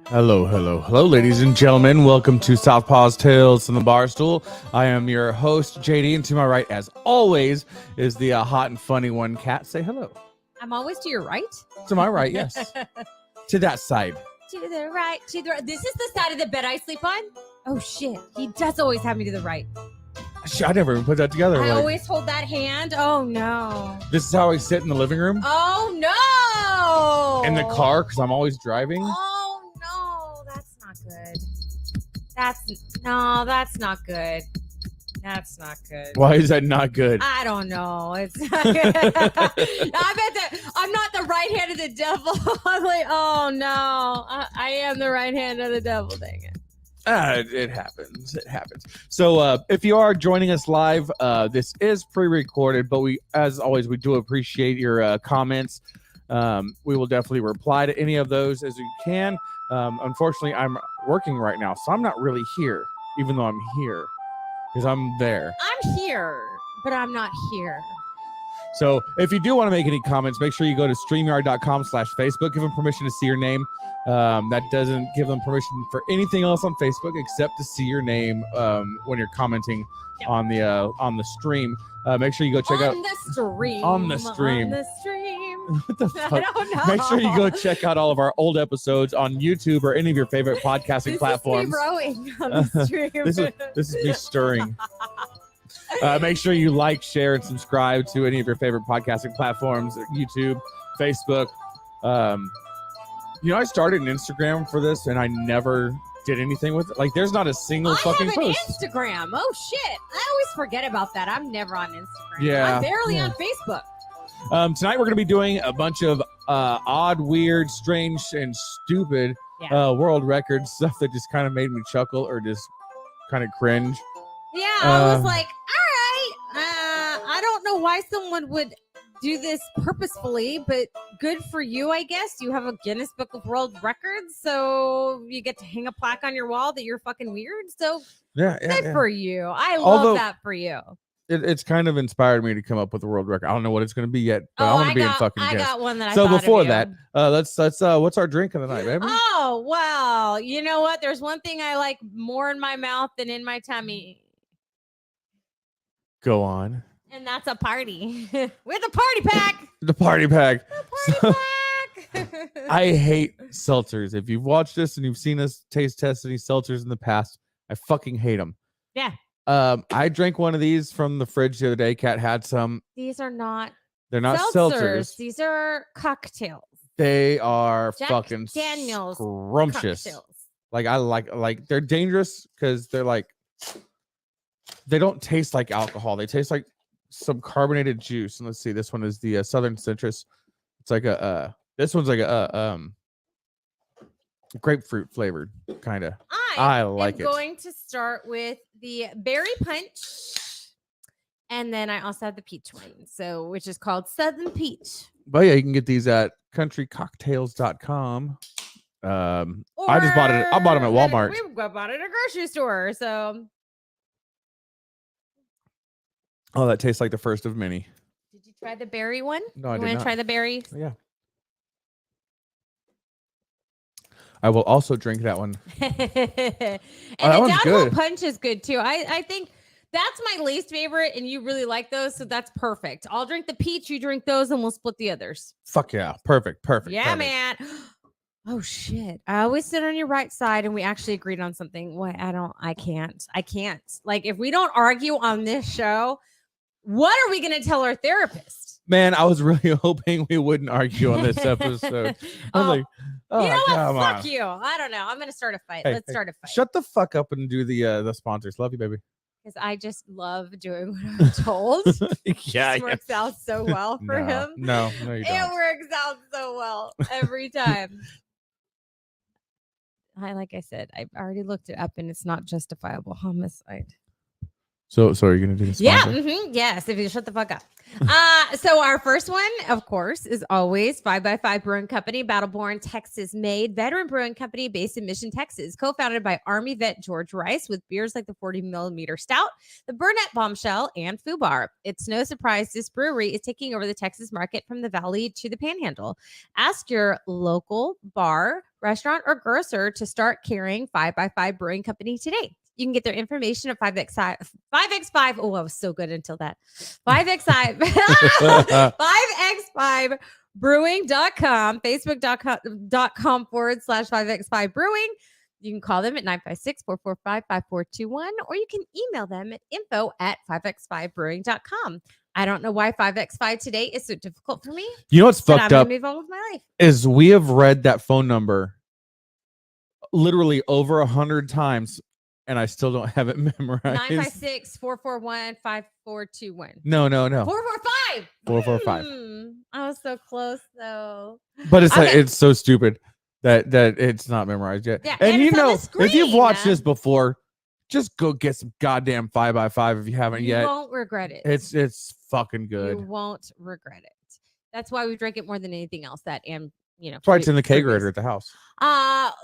Hello, ladies and gentlemen. Welcome to Southpaw's Tales from the Barstool. I am your host, JD, and to my right, as always, is the hot and funny one, Kat. Say hello. I'm always to your right. To my right, yes. To that side. To the right, to the right. This is the side of the bed I sleep on. Oh shit, he does always have me to the right. I never even put that together. I always hold that hand. Oh no. This is how I sit in the living room. Oh no. In the car, because I'm always driving. Oh no, that's not good. That's not good. That's not good. Why is that not good? I don't know. It's not good. I'm not the right hand of the devil. I'm like, oh no, I am the right hand of the devil. Dang it. It happens. It happens. So if you are joining us live, this is pre-recorded, but as always, we do appreciate your comments. We will definitely reply to any of those as we can. Unfortunately, I'm working right now, so I'm not really here, even though I'm here, because I'm there. I'm here, but I'm not here. So if you do want to make any comments, make sure you go to StreamYard.com/Facebook. Give them permission to see your name. That doesn't give them permission for anything else on Facebook except to see your name when you're commenting on the stream. Make sure you go check out on the stream. On the stream. What the fuck? I don't know. Make sure you go check out all of our old episodes on YouTube or any of your favorite podcasting platforms. This is me rowing on the stream. This is me stirring. Make sure you like, share, and subscribe to any of your favorite podcasting platforms, YouTube, Facebook. I started an Instagram for this, and I never did anything with it. Like, there's not a single fucking post. I have post. an Instagram. Oh, shit. I always forget about that. I'm never on Instagram. Yeah. I'm barely on Facebook. Tonight, we're going to be doing a bunch of odd, weird, strange, and stupid world record stuff that just kind of made me chuckle or just kind of cringe. Yeah, I was like, all right, I don't know why someone would do this purposefully, but good for you, I guess. You have a Guinness Book of World Records, so you get to hang a plaque on your wall that you're fucking weird. So good for you. I love that for you. It's kind of inspired me to come up with a world record. I don't know what it's going to be yet, but I want to be in fucking Guinness. I got one that I So thought before of you. that, let's what's our drink of the night, baby? Oh, well, you know what? There's one thing I like more in my mouth than in my tummy. Go on. And that's a party. With a party pack. The party pack. The party pack. I hate seltzers. If you've watched this and you've seen us taste test any seltzers in the past, I fucking hate them. Yeah. I drank one of these from the fridge the other day. Kat had some. They're not seltzers. These are cocktails. They are Jack fucking Daniel's scrumptious. Cocktails. Like I like they're dangerous because they're like they don't taste like alcohol. They taste like some carbonated juice. And let's see, this one is the Southern Citrus. It's like this one's like a grapefruit flavored kind of. I like it. I'm going to start with the berry punch, and then I also have the peach one, which is called Southern Peach. But yeah, you can get these at countrycocktails.com. I just bought it. I bought them at Walmart. We bought it at a grocery store. So. Oh, that tastes like the first of many. Did you try the berry one? No, I did not. You want to try the berry? Yeah. I will also drink that one. And that the one's downhill good. punch is good too. I think that's my least favorite, and you really like those, so that's perfect. I'll drink the peach, you drink those, and we'll split the others. Fuck yeah. Perfect. Yeah, man. Oh shit. I always sit on your right side, and we actually agreed on something. What? I can't. Like, if we don't argue on this show, what are we going to tell our therapist? Man, I was really hoping we wouldn't argue on this episode. I'm like, you know what? come on. Fuck you. I don't know. I'm going to start a fight. Let's start a fight. Shut the fuck up and do the sponsors. Love you, baby. Because I just love doing what I'm told. Yeah. It works out so well for him. No, you don't. It works out so well every time. Like I said, I've already looked it up, and it's not justifiable homicide. So are you gonna do this? Yeah. Yes. If you shut the fuck up. So our first one, of course, is always 5x5 Brewing Company, Battleborn, Texas made veteran brewing company based in Mission, Texas, co-founded by Army vet George Rice, with beers like the 40mm Stout, the Burnett Bombshell, and Fubar. It's no surprise this brewery is taking over the Texas market from the Valley to the Panhandle. Ask your local bar, restaurant, or grocer to start carrying 5x5 Brewing Company today. You can get their information at 5x5. Oh, I was so good until that. 5x5. 5x5 brewing.com, facebook.com/5x5 brewing. You can call them at 956-445-5421, or you can email them at info@5x5brewing.com. I don't know why 5x5 today is so difficult for me. You know what's but fucked I'm up gonna move on with my life. is we have read that phone number literally over 100 times, and I still don't have it memorized. 956-441-5421. No. 445. 445. I was so close though. But it's like Okay. it's so stupid that it's not memorized yet. Yeah, and and you it's on know, the if you've screen. watched this before, just go get some goddamn 5x5 if you haven't You yet. won't regret it. It's fucking You good. won't regret it. That's why we drink it more than anything else. That and That's why it's in the previous. kegerator at the house.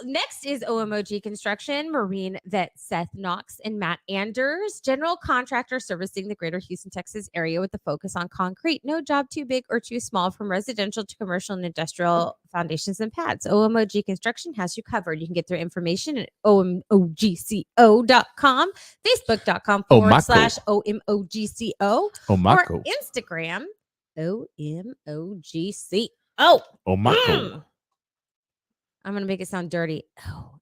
Next is OMOG Construction, Marine vet Seth Knox and Matt Anders, general contractor servicing the greater Houston, Texas area with a focus on concrete. No job too big or too small, from residential to commercial and industrial foundations and pads. OMOG Construction has you covered. You can get their information at omogco.com, facebook.com/omogco, or Omako. Instagram OMOGCO. Omako. I'm gonna make it sound dirty. OMOGCO.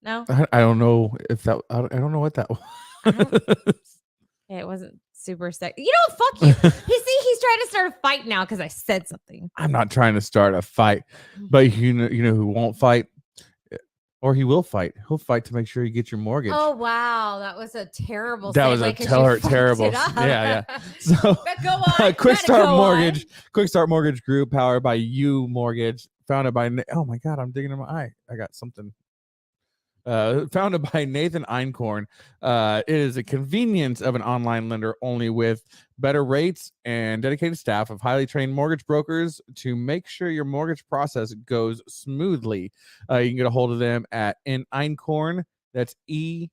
No, I don't know if that. I don't know what that was. it wasn't super sexy. You know, fuck you. You see, he's trying to start a fight now because I said something. I'm not trying to start a fight, but you know who won't fight, or he will fight. He'll fight to make sure you get your mortgage. Oh wow, that was a terrible. That was a terrible. Yeah. So But go on. Quick Gotta Start go Mortgage, Quick Start Mortgage Group, powered by You Mortgage, founded by. Oh my God, I'm digging in my eye. I got something. Founded by Nathan Einkorn. It is a convenience of an online lender, only with better rates and dedicated staff of highly trained mortgage brokers to make sure your mortgage process goes smoothly. You can get a hold of them at Einkorn. That's No,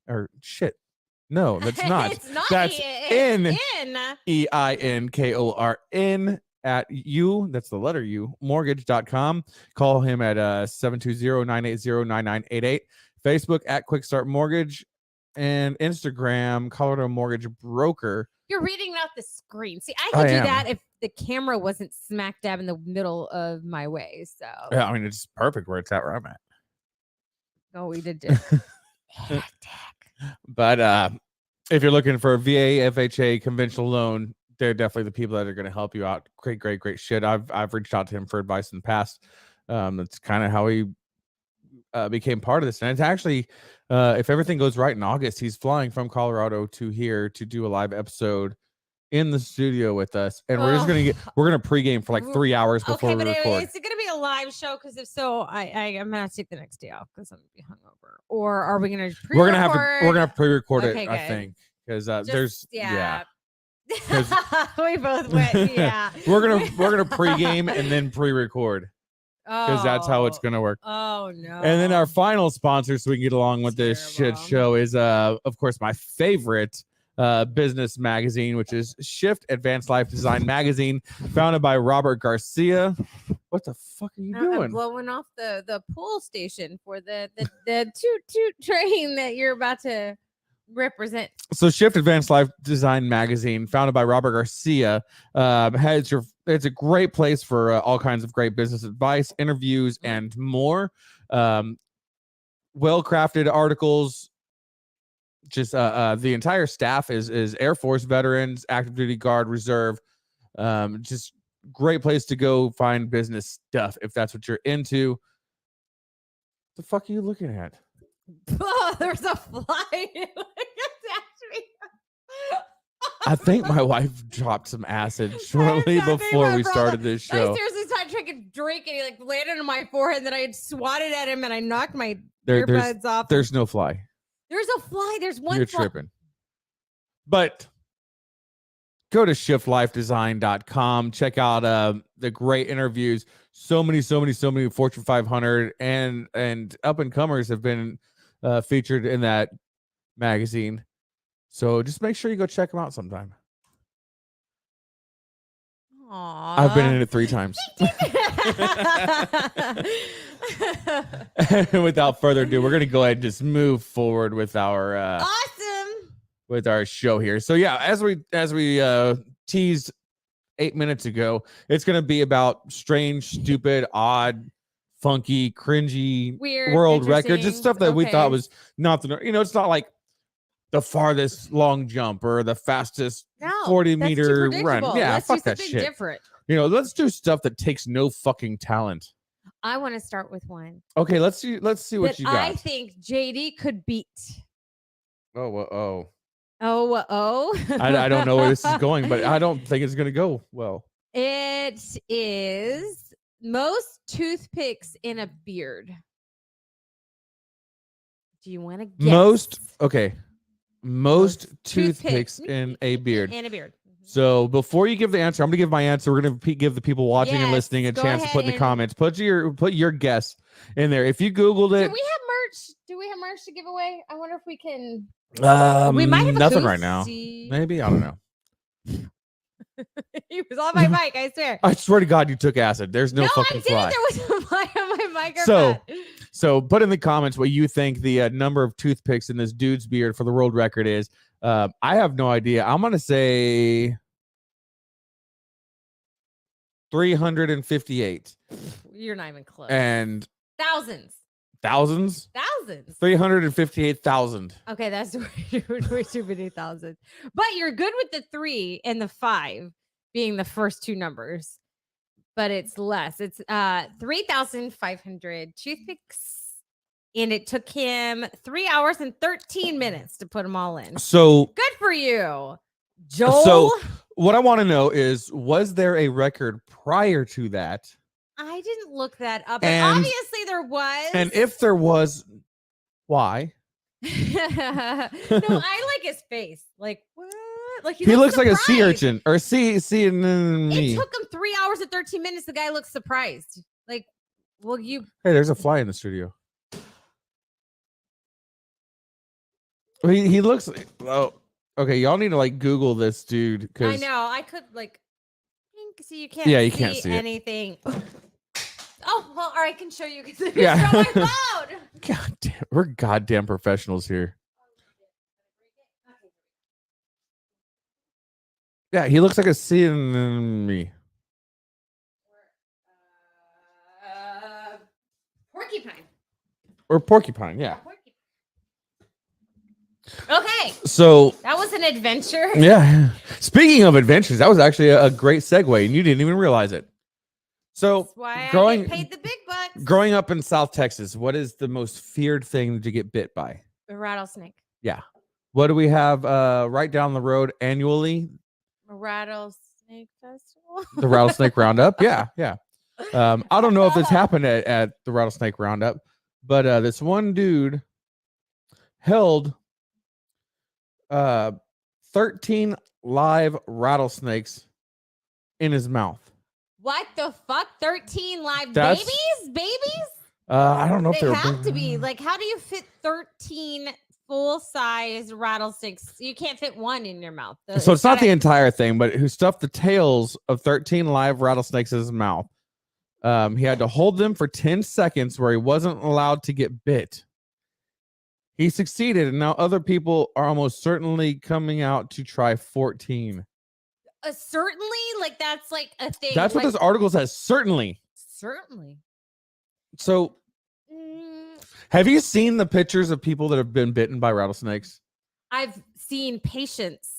that's not. It's not. That's N. EINKORN at you. That's the letter U. Mortgage.com. Call him at 720-980-9988. Facebook at Quick Start Mortgage, and Instagram Colorado Mortgage Broker. You're reading off the screen. See, I could I do am. that if the camera wasn't smack dab in the middle of my way. So, Yeah, I mean it's perfect where it's at where I'm at. oh, we did it. But if you're looking for a VA, FHA, conventional loan, they're definitely the people that are going to help you out. Great shit. I've reached out to him for advice in the past. That's kind of how he became part of this, and it's actually if everything goes right in August, he's flying from Colorado to here to do a live episode in the studio with us, and we're gonna pregame for like 3 hours before we record. Is it gonna be a live show? Because if so, I'm gonna have to take the next day off because I'm gonna be hungover. Or are we gonna pre-record? We're gonna pre-record Okay, it, I good. think, because we both went. Yeah, we're gonna pregame and then pre-record, because that's how it's gonna work. Oh no! And then our final sponsor, so we can get along with this shit Terrible. show, is of course my favorite business magazine, which is Shift Advanced Life Design Magazine, founded by Robert Garcia. What the fuck are you I'm doing? blowing off the pull station for the toot train that you're about to represent. So Shift Advanced Life Design Magazine, founded by Robert Garcia, it's a great place for all kinds of great business advice, interviews, and more. Well-crafted articles. Just the entire staff is Air Force veterans, active duty guard, reserve. Just great place to go find business stuff if that's what you're into. The fuck are you looking at? Oh, there's a fly. I think my wife dropped some acid shortly before we started this show. I seriously tried to take a drink and he like landed on my forehead, and then I had swatted at him and I knocked my There's earbuds off. there's no fly. There's a fly. There's one You're fly. tripping. But go to shiftlifedesign.com. Check out the great interviews. So many Fortune 500 and up and comers have been featured in that magazine. So just make sure you go check them out sometime. Aww. I've been in it 3 times. And without further ado, we're gonna go ahead and just move forward with our Awesome. with our show here. So yeah, as we teased 8 minutes ago, it's gonna be about strange, stupid, odd, funky, cringy Weird, world records. It's interesting. stuff that we Okay. thought was not the it's not like the farthest long jump or the fastest No, 40 that's too meter run. predictable. Yeah, Let's fuck do that something shit. different. Let's do stuff that takes no fucking talent. I want to start with one Okay, let's see what that you got. I think JD could beat. Oh. Oh. I don't know where this is going, but I don't think it's going to go well. It is most toothpicks in a beard. Do you want to guess? Most toothpicks toothpicks in a beard. In a beard. So before you give the answer, I'm going to give my answer. We're going to give the people watching and Yes, listening a go chance to put in the ahead comments. Put your guess in there. If you Googled Do it, we have merch? Do we have merch to give away? I wonder if we can. we might have a nothing right now. koozie. Maybe, I don't know. He was on my mic, I swear. I swear to God, you took acid. There's no I fucking didn't. fly. There was a fly on my microphone. So put in the comments what you think the number of toothpicks in this dude's beard for the world record is. I have no idea. I'm going to say 358. You're not even close. And Thousands. thousands? 358,000. Okay, that's way too many thousands. But you're good with the 3 and the 5 being the first 2 numbers. But it's less. It's 3,500 toothpicks. And it took him 3 hours and 13 minutes to put them all in. So Good for you, Joel. So what I want to know is, was there a record prior to that? I didn't look that up. And- But obviously there was. And if there was, why? No, I like his face. Like what? Like He looks like a sea surprised. urchin or sea It me. took him 3 hours and 13 minutes. The guy looks surprised. Like, well, you. Hey, there's a fly in the studio. He looks. Oh, okay. Y'all need to like Google this dude I because know. I could like. See, you can't. Yeah, you can't see it. anything. Oh well, or I can show you because Yeah. it's on my phone. God damn, we're goddamn professionals here. Yeah, he looks like a sea me. Porcupine. Or porcupine. Yeah. Okay, So that was an adventure. yeah. Speaking of adventures, that was actually a great segue, and you didn't even realize it. So That's why growing- I get paid the big bucks. growing up in South Texas, what is the most feared thing to get bit by? A rattlesnake. What do we have right down the road annually? A rattlesnake festival. The Rattlesnake Roundup. Yeah. I don't know if this happened at the Rattlesnake Roundup, but this one dude held 13 live rattlesnakes in his mouth. What the fuck? 13 live That's- babies? I don't know if They were have to be. Like, how do you fit 13 full-size rattlesnakes? You can't fit one in your mouth. So it's not the entire thing, but who stuffed the tails of 13 live rattlesnakes in his mouth. He had to hold them for 10 seconds where he wasn't allowed to get bit. He succeeded, and now other people are almost certainly coming out to try 14. Certainly, like that's like a thing. That's what like, this article says. Certainly. Certainly. So, have you seen the pictures of people that have been bitten by rattlesnakes? I've seen patients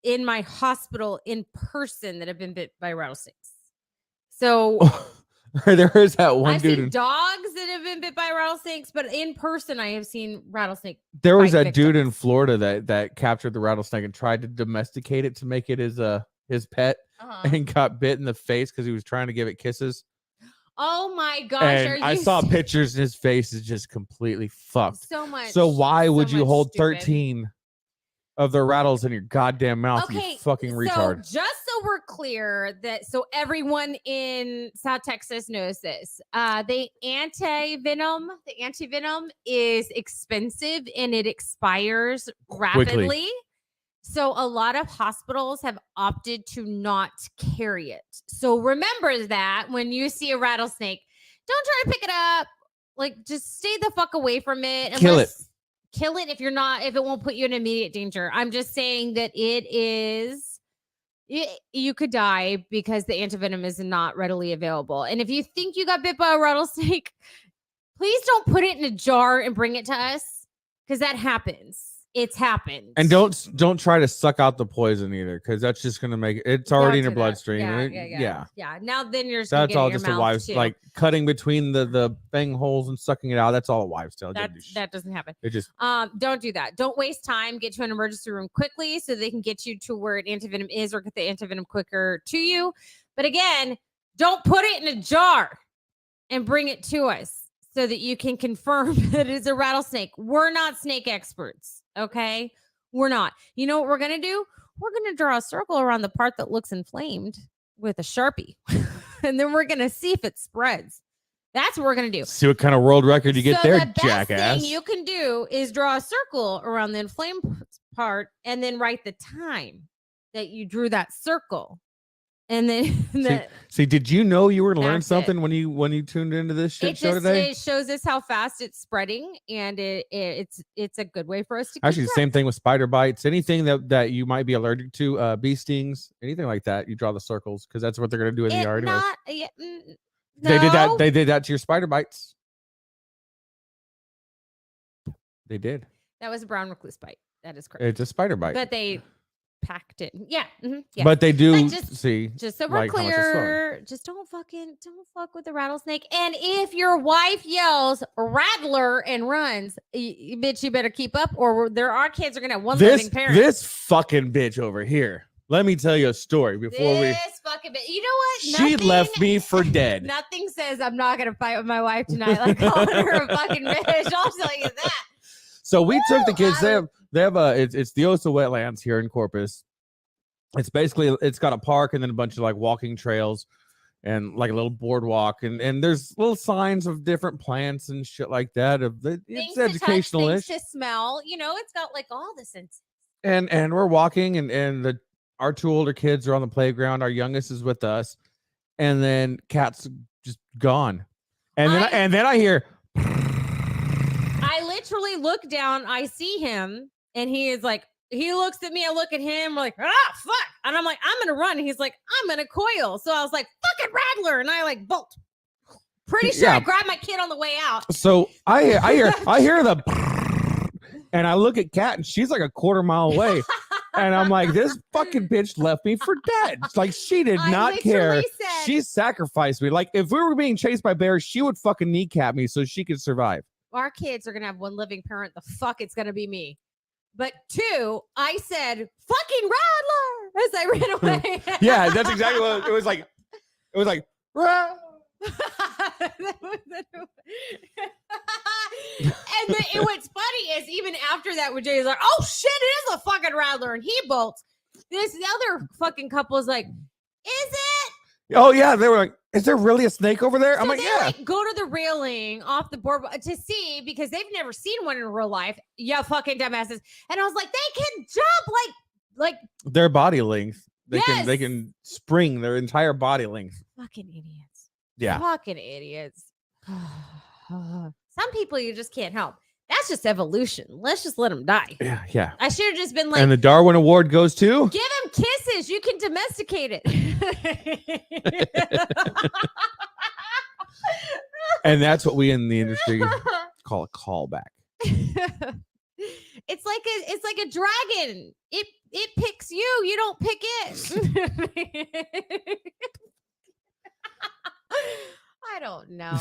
in my hospital in person that have been bit by rattlesnakes. So There is that one I've dude. seen dogs that have been bit by rattlesnakes, but in person, I have seen rattlesnake. There was bite that dude in victims. Florida that captured the rattlesnake and tried to domesticate it to make it his pet, and got bit in the face because he was trying to give it kisses. Oh my gosh! Are And I you saw pictures, and his face is just completely fucked. so much? So why would so you much hold stupid. 13 of the rattles in your goddamn mouth? Okay, you fucking so retard. just so we're clear that so everyone in South Texas knows this, the anti-venom is expensive and it expires rapidly. So a lot of hospitals have opted to not carry it. So remember that when you see a rattlesnake, don't try to pick it up. Like, just stay the fuck away from it. Kill it. Kill it if it won't put you in immediate danger. I'm just saying that you could die because the antivenom is not readily available. And if you think you got bit by a rattlesnake, please don't put it in a jar and bring it to us, because that happens. It's happened. And don't try to suck out the poison either, because that's just gonna make it's already in your bloodstream. Yeah. Now then you're just that's all your just a mouth wives too. like cutting between the bang holes and sucking it out. That's all a wives tale. that doesn't happen. It just Don't do that. Don't waste time. Get to an emergency room quickly so they can get you to where an antivenom is or get the antivenom quicker to you. But again, don't put it in a jar and bring it to us so that you can confirm that it's a rattlesnake. We're not snake experts, okay? We're not. You know what we're going to do? We're going to draw a circle around the part that looks inflamed with a Sharpie. And then we're going to see if it spreads. That's what we're going to do. see what kind of world record you get there, the best jackass. thing you can do is draw a circle around the inflamed part and then write the time that you drew that circle. And then see, did you know you were learning That's something when you tuned into this shit show today? It shows us how fast it's spreading, and it's a good way for us to Actually, the same thing with spider bites. Anything that you might be allergic to, bee stings, anything like that, you draw the circles because that's what they're gonna do in the yard. They did that. They did that to your spider bites. They did. That was a brown recluse bite. That is correct. It's a spider bite. But they packed it. Yeah. Yeah. But they do Just so we're like, how much it's clear, just don't fuck with the rattlesnake. And if your wife yells rattler and runs, bitch, you better keep up, or our kids are gonna have one living parent. This fucking bitch over here. Let me tell you a story before this fucking bitch. You know what? She left me for dead. Nothing says I'm not gonna fight with my wife tonight, like calling her a fucking bitch. I'll tell you that. So we took the kids. They have it's the Osa wetlands here in Corpus. It's basically it's got a park and then a bunch of like walking trails and like a little boardwalk and there's little signs of different plants and shit like that. It's educational ish. Things to smell. You know, it's got like all the senses. And we're walking and our two older kids are on the playground. Our youngest is with us, and then Cat's just gone. And then I hear. I literally look down. I see him, and he is like, he looks at me. I look at him. We're like, fuck, and I'm like, I'm gonna run. And he's like, I'm gonna coil. So I was like, fucking rattler, and I like bolt. Pretty sure I grabbed my kid on the way out. So I hear the, and I look at Cat, and she's like a quarter mile away. And I'm like, this fucking bitch left me for dead. It's like, she did not care. She sacrificed me. Like, if we were being chased by bears, she would fucking kneecap me so she could survive. Our kids are going to have one living parent. The fuck, it's going to be me. But two, I said, fucking rattler, as I ran away. Yeah, that's exactly what it was like. It was like, and what's funny is even after that, when Jay's like, "Oh shit, it is a fucking rattler," and he bolts. The other fucking couple is like, "Is it?" Oh yeah, they were like, "Is there really a snake over there?" I'm like, "Yeah." Like, go to the railing off the board to see because they've never seen one in real life. Yeah, fucking dumbasses. And I was like, they can jump like their body length. They can spring their entire body length. Fucking idiots. Yeah. Fucking idiots. Some people you just can't help. That's just evolution. Let's just let them die. Yeah. I should have just been like, and the Darwin Award goes to? Give him kisses. You can domesticate it. And that's what we in the industry call a callback. It's like a dragon. It picks you. You don't pick it. I don't know.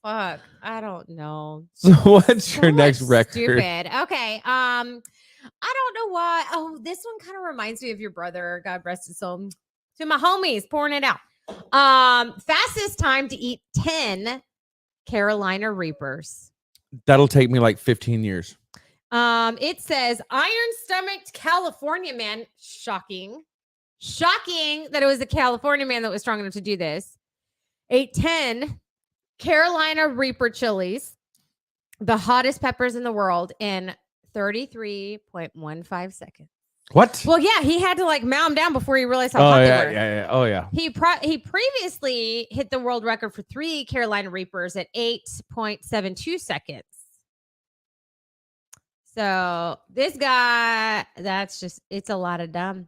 Fuck. I don't know. So what's your next record? Stupid. Okay. I don't know why. Oh, this one kind of reminds me of your brother. God rest his soul. To my homies pouring it out. Fastest time to eat 10 Carolina Reapers. That'll take me like 15 years. It says iron-stomached California man. Shocking that it was a California man that was strong enough to do this. Ate 10 Carolina Reaper chilies, the hottest peppers in the world, in 33.15 seconds. What? Well, yeah, he had to like mow them down before he realized how Oh hot they yeah, were. yeah. Oh yeah. He previously hit the world record for 3 Carolina Reapers at 8.72 seconds. So this guy, it's a lot of dumb.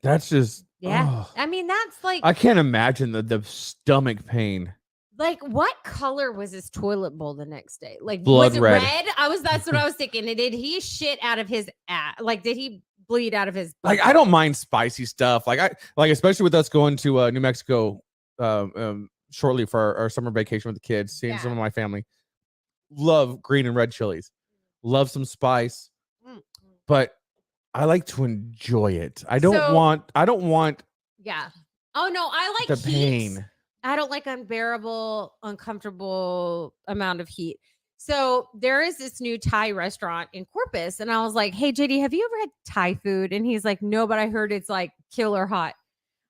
That's just Yeah. oh. I mean, that's like, I can't imagine the stomach pain. like what color was his toilet bowl the next day? Like Blood was it red. That's what I was thinking. And did he shit out of his ass? Like, did he bleed out of his Like, I don't mind spicy stuff. Like especially with us going to New Mexico shortly for our summer vacation with the kids, seeing some of my family. Love green and red chilies. Love some spice. But I like to enjoy it. I don't want Yeah. Oh no, I like the heat. pain. I don't like unbearable, uncomfortable amount of heat. So there is this new Thai restaurant in Corpus, and I was like, "Hey JD, have you ever had Thai food?" And he's like, "No, but I heard it's like killer hot."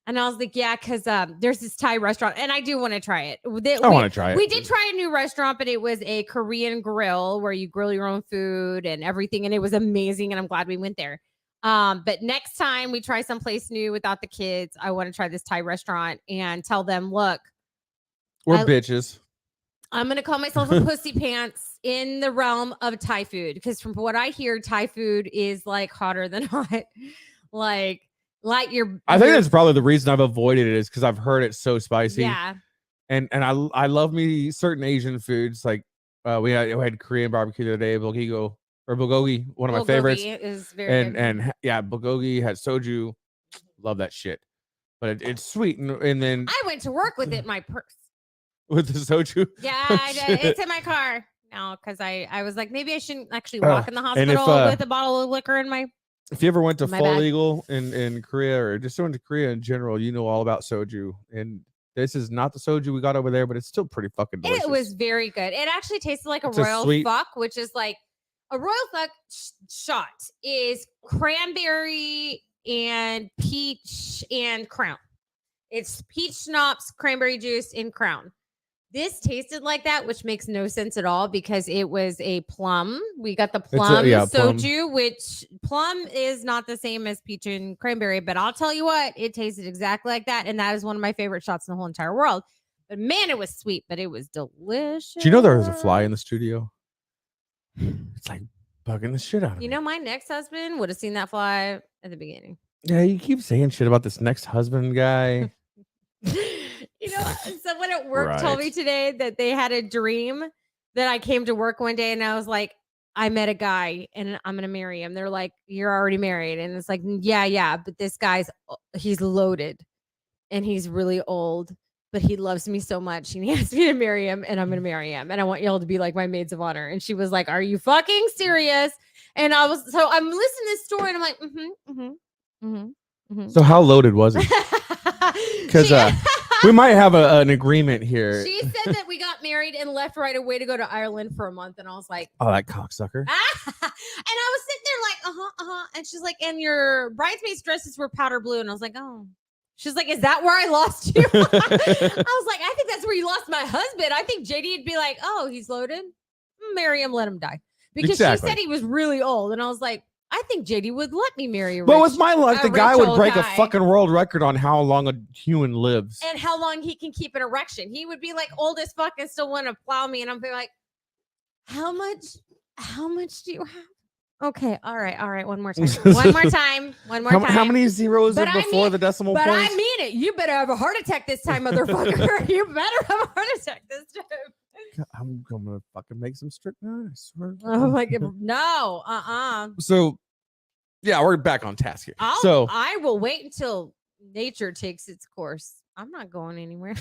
And I was like, "Yeah, because there's this Thai restaurant, and I do want to try it." I want to try it. We did try a new restaurant, but it was a Korean grill where you grill your own food and everything, and it was amazing. And I'm glad we went there. But next time we try someplace new without the kids, I want to try this Thai restaurant and tell them, look, we're bitches. I'm going to call myself a pussy pants in the realm of Thai food. Because from what I hear, Thai food is like hotter than hot. like I think that's probably the reason I've avoided it is because I've heard it's so spicy. Yeah. And I love me certain Asian foods. Like we had Korean barbecue the other day, bulgogi, one of my favorites. Is very good. And yeah, bulgogi had soju. Love that shit. But it's sweet. And then I went to work with it in my purse. With the soju? Yeah, it's in my car now because I was like, maybe I shouldn't actually walk in the hospital with a bottle of liquor in my. If you ever went to Fall Eagle in Korea or just went to Korea in general, you know all about soju. And this is not the soju we got over there, but it's still pretty fucking delicious. It was very good. It actually tasted like a royal fuck, which is like a royal fuck shot is cranberry and peach and Crown. It's peach schnapps, cranberry juice, and Crown. This tasted like that, which makes no sense at all because it was a plum. We got the plum soju, which plum is not the same as peach and cranberry, but I'll tell you what, it tasted exactly like that. And that is one of my favorite shots in the whole entire world. But man, it was sweet, but it was delicious. Do you know there was a fly in the studio? It's like bugging the shit out of me. You know, my next husband would have seen that fly at the beginning. Yeah, you keep saying shit about this next husband guy. You know, someone at work told me today that they had a dream that I came to work one day and I was like, I met a guy and I'm going to marry him. They're like, you're already married. And it's like, yeah. But this he's loaded and he's really old, but he loves me so much and he asked me to marry him and I'm going to marry him. And I want y'all to be like my maids of honor. And she was like, are you fucking serious? And I'm listening to this story and I'm like, So how loaded was it? Because we might have an agreement here. She said that we got married and left right away to go to Ireland for a month. And I was like, oh, that cocksucker. And I was sitting there like, And she's like, and your bridesmaids' dresses were powder blue. And I was like, oh. She's like, is that where I lost you? I was like, I think that's where you lost my husband. I think JD would be like, oh, he's loaded. Marry him, let him die. Because she said he was really old. And I was like, I think JD would let me marry a But with my luck, the guy would break a fucking world record on how long a human lives. And how long he can keep an erection. He would be like old as fuck and still want to plow me. And I'm like, how much do you have? Okay. All right. One more time. One more time. How many zeros are before the decimal point? But I mean it. You better have a heart attack this time, motherfucker. You better have a heart attack this time. I'm gonna fucking make some strychnine, I swear. Oh my god. No. So yeah, we're back on task here. I will wait until nature takes its course. I'm not going anywhere.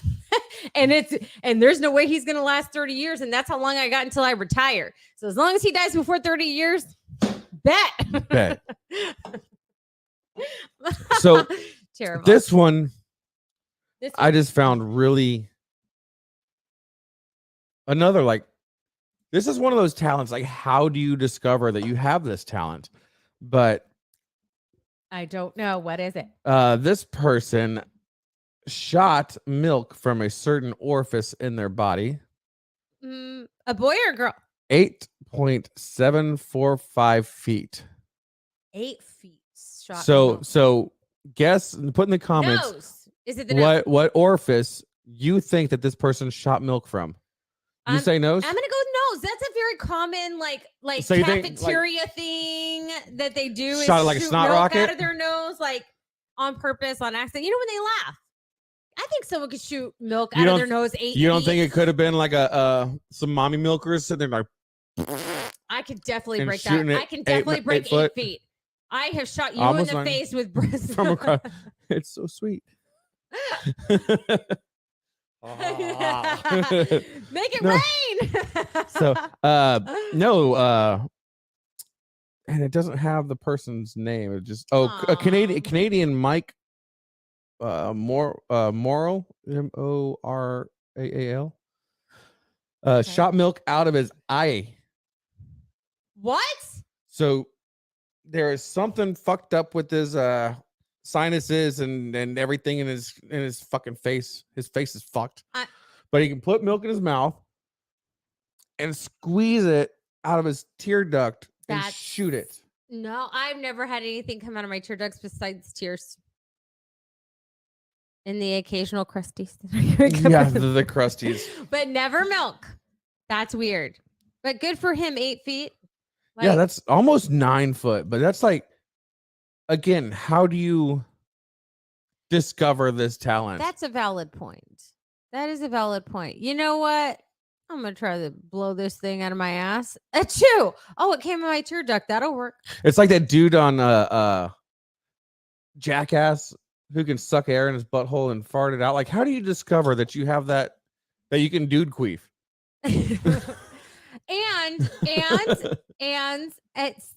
and there's no way he's gonna last 30 years. And that's how long I got until I retire. So as long as he dies before 30 years, bet. So terrible. This one, I just found really another like this is one of those talents. Like, how do you discover that you have this talent? But I don't know. What is it? this person shot milk from a certain orifice in their body. A boy or girl? 8.745 feet. 8 feet. Shot So guess, put in the comments nose. Is it the nose? what orifice you think that this person shot milk from. You say nose? I'm gonna go nose. That's a very common like So you think, cafeteria thing that they do. Shot it is like a shoot snot milk rocket? out of their nose, like on purpose, on accident. You know when they laugh. I think someone could shoot milk out of their nose 8 You don't feet. think it could have been like some mommy milkers sitting there like I could definitely and break that. shooting it I can definitely break 8 foot? 8 feet. I have shot you Almost in the like- face with breast from across? It's so sweet. Make it No. rain. So no and it doesn't have the person's name. It just a Aw. Canadian Mike Morrow, Moraal shot milk out of his eye. What? So there is something fucked up with his sinuses and everything in his fucking face. His face is fucked. But he can put milk in his mouth and squeeze it out of his tear duct and That's- shoot it. No, I've never had anything come out of my tear ducts besides tears. And the occasional crusties. Yeah, the crusties. But never milk. That's weird. But good for him, 8 feet. Yeah, Like, that's almost 9 foot. But that's like, again, how do you discover this talent? that's a valid point. That is a valid point. You know what? I'm gonna try to blow this thing out of my ass. Achoo! Oh, it came in my tear duct. That'll work. It's like that dude on Jackass who can suck air in his butthole and fart it out. Like, how do you discover that you have that you can dude queef? and it's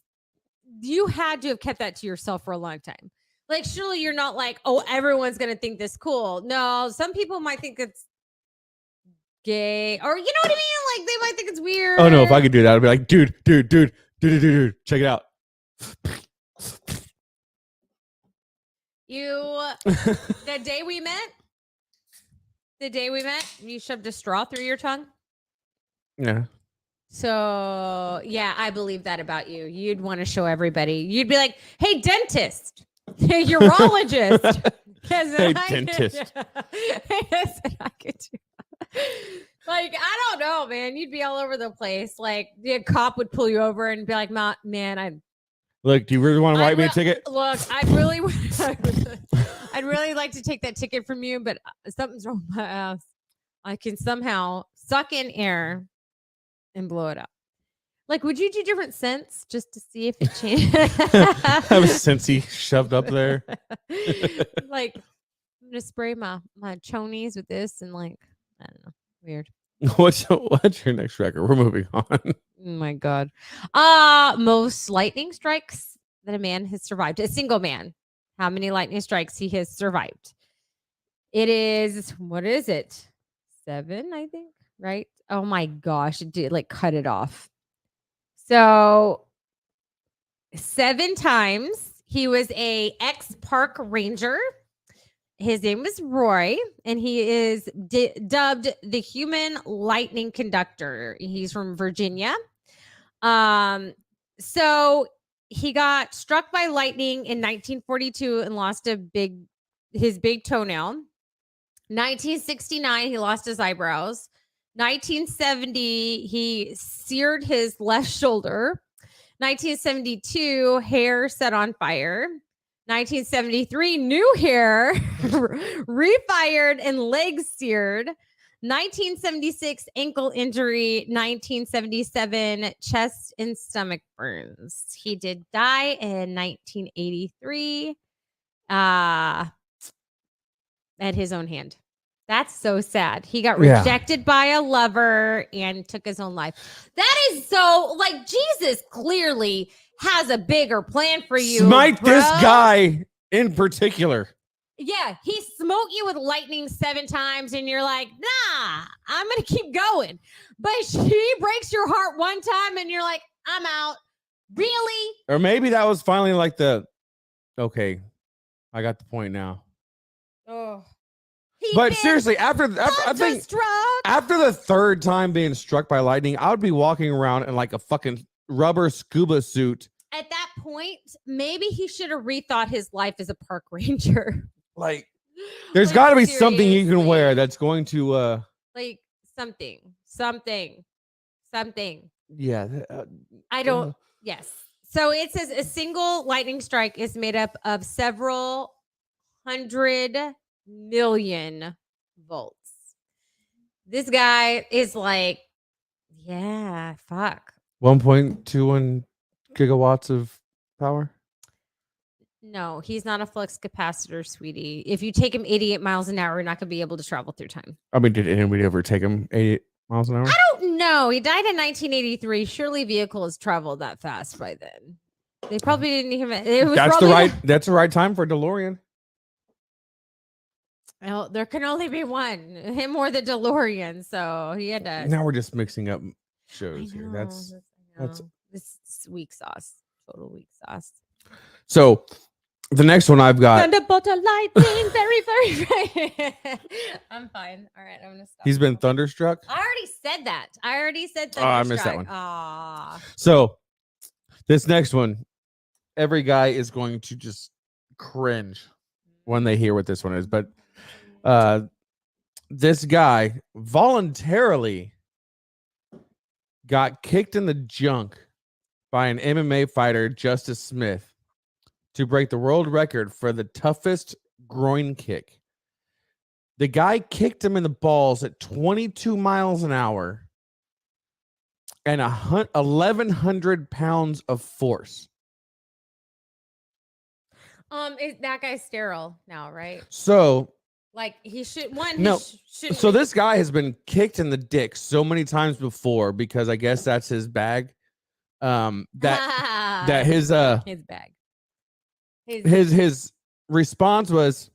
you had to have kept that to yourself for a long time. Like, surely you're not like, oh, everyone's gonna think this cool. No, some people might think it's gay, or you know what I mean? Like, they might think it's weird. Oh no, if I could do that, I'd be like, dude, check it out. The day we met, you shoved a straw through your tongue. Yeah. So yeah, I believe that about you. You'd want to show everybody. You'd be like, "Hey, dentist, hey, urologist." Hey, dentist. I could do. Like, I don't know, man. You'd be all over the place. Like, the cop would pull you over and be like, "Man, Look, do you really want to write me a ticket?" Look, I'd really like to take that ticket from you, but something's wrong with my ass. I can somehow suck in air and blow it up. Like, would you do different scents just to see if it changed? Have a Scentsy shoved up there. Like, I'm gonna spray my chonies with this and like, I don't know, weird. What's your next record? We're moving on. Oh my god. Most lightning strikes that a man has survived. A single man. How many lightning strikes he has survived? It is, what is it? 7, I think, right? Oh my gosh, it did like cut it off. So 7 times. He was a ex-park ranger. His name was Roy, and he is dubbed the human lightning conductor. He's from Virginia. So he got struck by lightning in 1942 and lost his big toenail. 1969, he lost his eyebrows. 1970, he seared his left shoulder. 1972, hair set on fire. 1973, new hair refired and legs seared. 1976, ankle injury. 1977, chest and stomach burns. He did die in 1983 at his own hand. That's so sad. He got rejected by a lover and took his own life. That is so, like, Jesus clearly has a bigger plan for you. Smite bro. this guy in particular. Yeah, he smote you with lightning 7 times, and you're like, nah, I'm gonna keep going. But she breaks your heart one time, and you're like, I'm out. Really? Or maybe that was finally like okay, I got the point now. Oh, but seriously, after I think after the 3rd time being struck by lightning, I would be walking around in like a fucking rubber scuba suit. At that point, maybe he should have rethought his life as a park ranger. Like, there's got to be something you can wear that's going to like something. Yeah, I don't. Yes. So it says a single lightning strike is made up of several 100 million volts. This guy is like, yeah, fuck. 1.21 gigawatts of power. No, he's not a flux capacitor, sweetie. If you take him 88 miles an hour, you're not going to be able to travel through time. I mean, did anybody ever take him 88 miles an hour? I don't know. He died in 1983. Surely vehicles traveled that fast by then. They probably didn't even. That's the right time for a DeLorean. Well, there can only be one, him or the DeLorean. So he had to. Now we're just mixing up shows here. That's this weak sauce, total weak sauce. So the next one I've got. Thunderbolt of lightning, very, very. I'm fine. All right, I'm gonna stop. He's been thunderstruck. I already said that. Thunderstruck. Oh, I missed that one. Aww. So this next one, every guy is going to just cringe when they hear what this one is, but. This guy voluntarily got kicked in the junk by an MMA fighter, Justice Smith, to break the world record for the toughest groin kick. The guy kicked him in the balls at 22 miles an hour and 1,100 pounds of force. That guy's sterile now, right? So. Like he should So this guy has been kicked in the dick so many times before because I guess that's his bag. That his bag. His response was,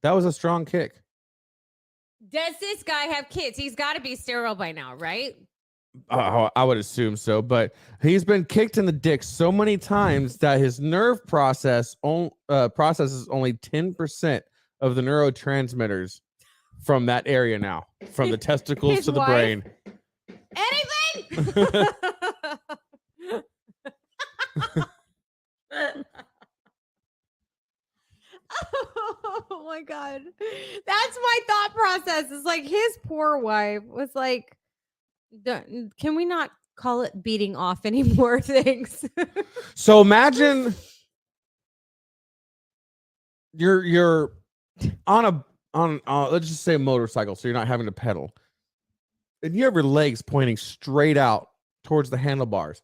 that was a strong kick. Does this guy have kids? He's got to be sterile by now, right? I would assume so, but he's been kicked in the dick so many times that his nerve processes only 10% of the neurotransmitters from that area now, from the testicles to the brain. Anything? Oh my God. That's my thought process. It's like his poor wife was like, can we not call it beating off anymore? Thanks. So imagine you're on let's just say a motorcycle, so you're not having to pedal, and you have your legs pointing straight out towards the handlebars,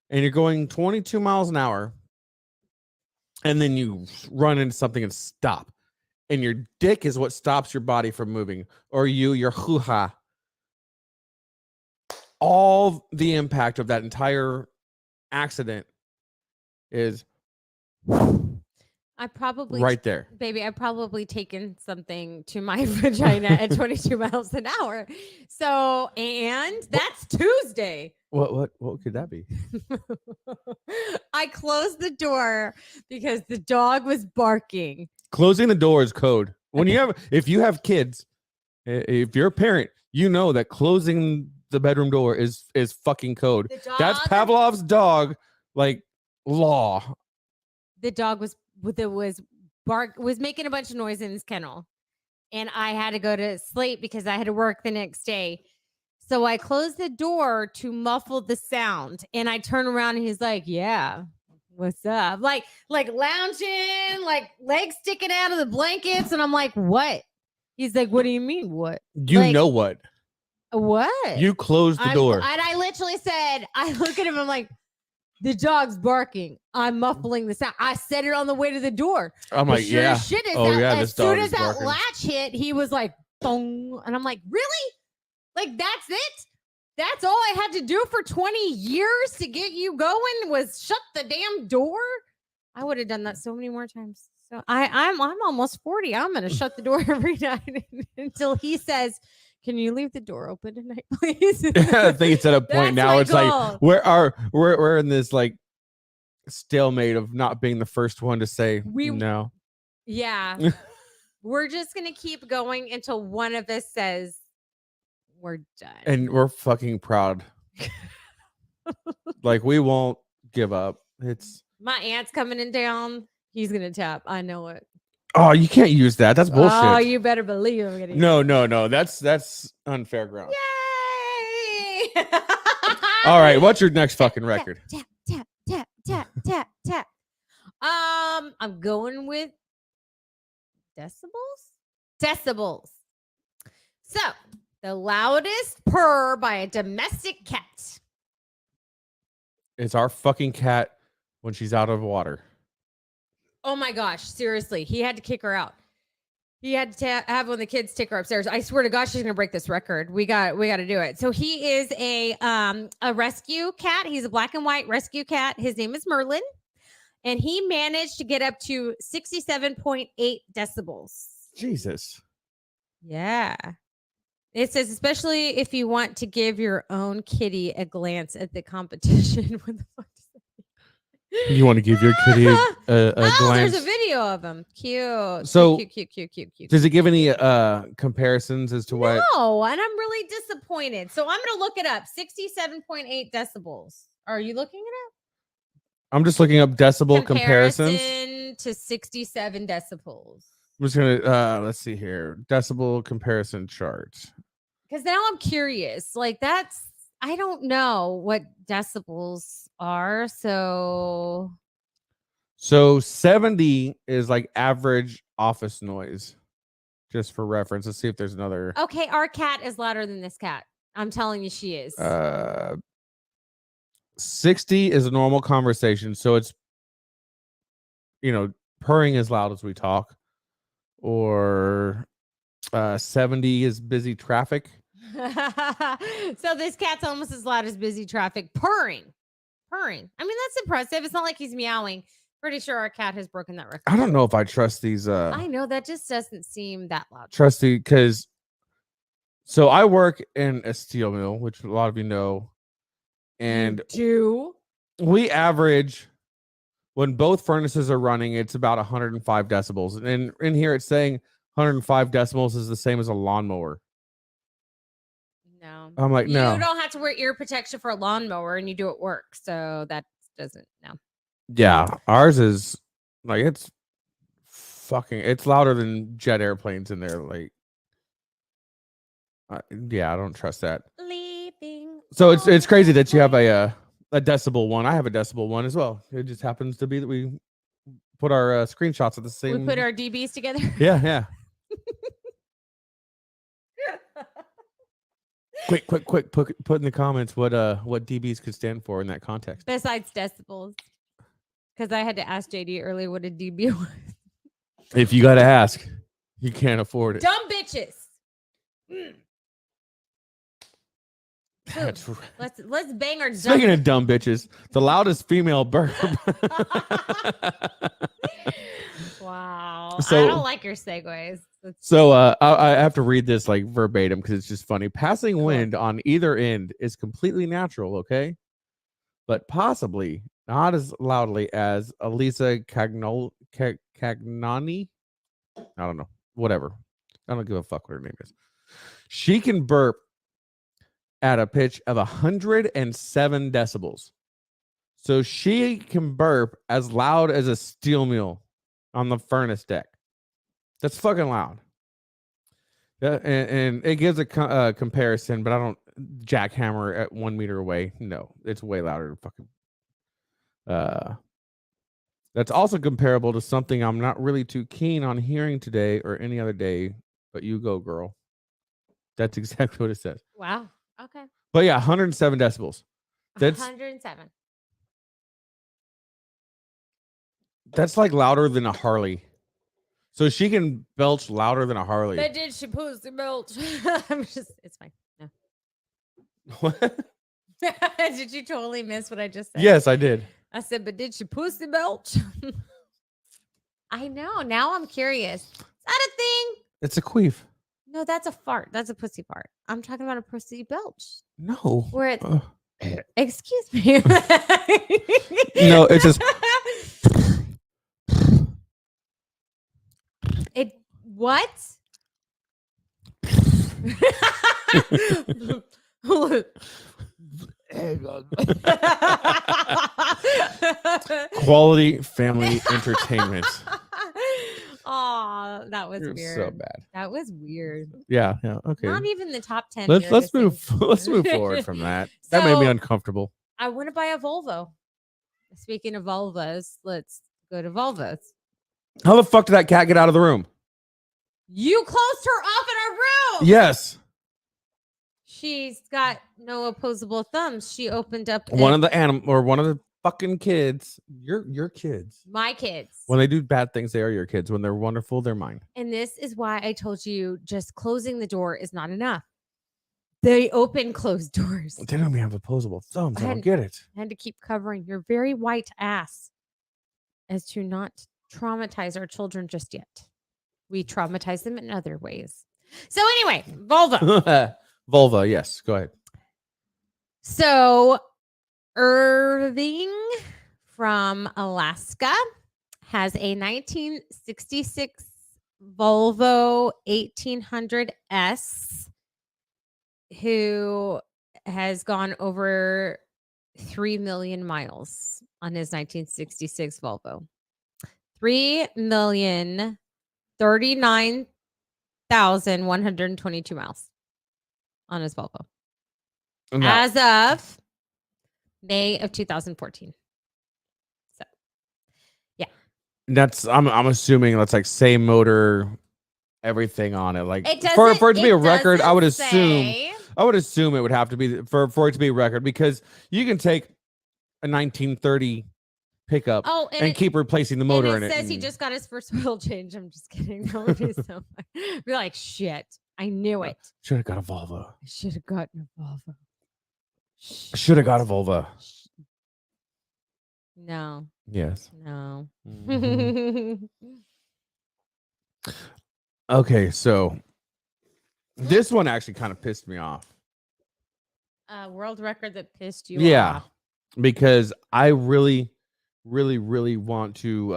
and you're going 22 miles an hour, and then you run into something and stop, and your dick is what stops your body from moving, or your hoo-ha. All the impact of that entire accident is right there. Baby, I've probably taken something to my vagina at 22 miles an hour. So, and that's Tuesday. What could that be? I closed the door because the dog was barking. Closing the door is code. If you have kids, if you're a parent, you know that closing the bedroom door is fucking code. That's Pavlov's dog, like law. The dog was making a bunch of noise in his kennel, and I had to go to sleep because I had to work the next day. So I closed the door to muffle the sound, and I turn around and he's like, "Yeah, what's up?" Like lounging, like legs sticking out of the blankets, and I'm like, "What?" He's like, "What do you mean, what?" You know what? What? You closed the door, and I literally said, I look at him, I'm like, the dog's barking. I'm muffling the sound. I said it on the way to the door. I'm like, yeah. As soon as that latch hit, he was like, boom. And I'm like, really? Like, that's it? That's all I had to do for 20 years to get you going was shut the damn door? I would have done that so many more times. So I'm almost 40. I'm gonna shut the door every night until he says, "Can you leave the door open tonight, please?" I think it's at a point That's now. my It's like goal. we're in this like stalemate of not being the first one to say We- no. Yeah. We're just gonna keep going until one of us says we're done. And we're fucking proud. Like we won't give up. It's My aunt's coming in town. He's gonna tap. I know it. oh, you can't use that. That's bullshit. Oh, you better believe I'm gonna. No. That's unfair ground. Yay! All right, what's your next fucking record? Tap tap tap tap tap tap. I'm going with decibels. So the loudest purr by a domestic cat. It's our fucking cat when she's out of water. Oh my gosh, seriously. He had to kick her out. He had to have one of the kids take her upstairs. I swear to God, she's gonna break this record. We got to do it. So he is a rescue cat. He's a black and white rescue cat. His name is Merlin. And he managed to get up to 67.8 decibels. Jesus. Yeah. It says, especially if you want to give your own kitty a glance at the competition. What the fuck does that mean? You want to give your kitty a Oh, glance? there's a video of him. Cute. So, Cute. Does it give any comparisons as to what? No, and I'm really disappointed. So I'm going to look it up. 67.8 decibels. Are you looking it up? I'm just looking up decibel comparisons. Comparison to 67 decibels. I'm just gonna let's see here. Decibel comparison chart. Because now I'm curious. Like I don't know what decibels are. So 70 is like average office noise. Just for reference. Let's see if there's another. okay, our cat is louder than this cat. I'm telling you, she is. 60 is a normal conversation, so it's purring as loud as we talk. Or 70 is busy traffic. So this cat's almost as loud as busy traffic. Purring. I mean, that's impressive. It's not like he's meowing. Pretty sure our cat has broken that record. I don't know if I trust these. I know that just doesn't seem that loud. Trusty, because so I work in a steel mill, which a lot of you know, and You we average when both furnaces are running, it's about 105 decibels. And in here, it's saying 105 decibels is the same as a lawnmower. No. I'm like, no. You don't have to wear ear protection for a lawnmower and you do it work. So that doesn't, no. Yeah, ours is like it's louder than jet airplanes in there. Like, yeah, I don't trust that. Leaving. So it's crazy that you have a decibel one. I have a decibel one as well. It just happens to be that we put our screenshots at the same. We put our DBs together. Yeah. Quick, put in the comments what DBs could stand for in that context. Besides decibels. Because I had to ask JD earlier what a dB was. If you got to ask, you can't afford it. Dumb bitches. That's Let's bang our dumb. Speaking of dumb bitches, the loudest female burp. Wow. So- I don't like your segues. So I have to read this like verbatim because it's just funny. Passing wind on either end is completely natural, okay? But possibly not as loudly as Elisa Cagnani. I don't know. Whatever. I don't give a fuck what her name is. She can burp at a pitch of 107 decibels. So she can burp as loud as a steel mill on the furnace deck. That's fucking loud. Yeah, and it gives a comparison, but I don't jackhammer at 1 meter away. No, it's way louder than fucking. That's also comparable to something I'm not really too keen on hearing today or any other day. But you go, girl. That's exactly what it says. Wow. Okay. But yeah, 107 decibels. That's 107. That's like louder than a Harley. So she can belch louder than a Harley. But did she pussy belch? It's fine. No. What? Did you totally miss what I just said? Yes, I did. I said, but did she pussy belch? I know. Now I'm curious. Is that a thing? It's a queef. No, that's a fart. That's a pussy fart. I'm talking about a pussy belch. No. Where it's, excuse me. No, it's just. It what? Quality family entertainment. Oh, that was You're weird. so bad. That was weird. Yeah. Okay. Not even the top 10. Let's weirdest things. move forward from that. That made me So- uncomfortable. I want to buy a Volvo. Speaking of Volvos, let's go to Volvos. How the fuck did that cat get out of the room? You closed her off in her room. Yes. She's got no opposable thumbs. She opened up One of the fucking kids. Your kids. my kids. When they do bad things, they are your kids. When they're wonderful, they're mine. And this is why I told you just closing the door is not enough. They open closed doors. They don't even have opposable thumbs. I don't And- get it. I had to keep covering your very white ass as to not traumatize our children just yet. We traumatize them in other ways. So anyway, Volvo. Volvo, yes. Go ahead. So Irving from Alaska has a 1966 Volvo 1800S who has gone over 3 million miles on his 1966 Volvo. 3,039,122 miles on his Volvo. No. As of May of 2014. So, That's I'm assuming that's like same motor, everything on it. Like it doesn't, for it to be a record, I would doesn't assume say- it would have to be for it to be a record, because you can take a 1930 pickup Oh, and keep replacing the motor and in it it. says he and- just got his first oil change. I'm just kidding. That would be so funny. Be like, shit, I knew it. should have got a Volvo. I should have gotten a Volvo. Should have got a Volvo. No, Yes. no. Mhm. Okay, so this one actually kind of pissed me off. World record that pissed you Yeah, off. because I really want to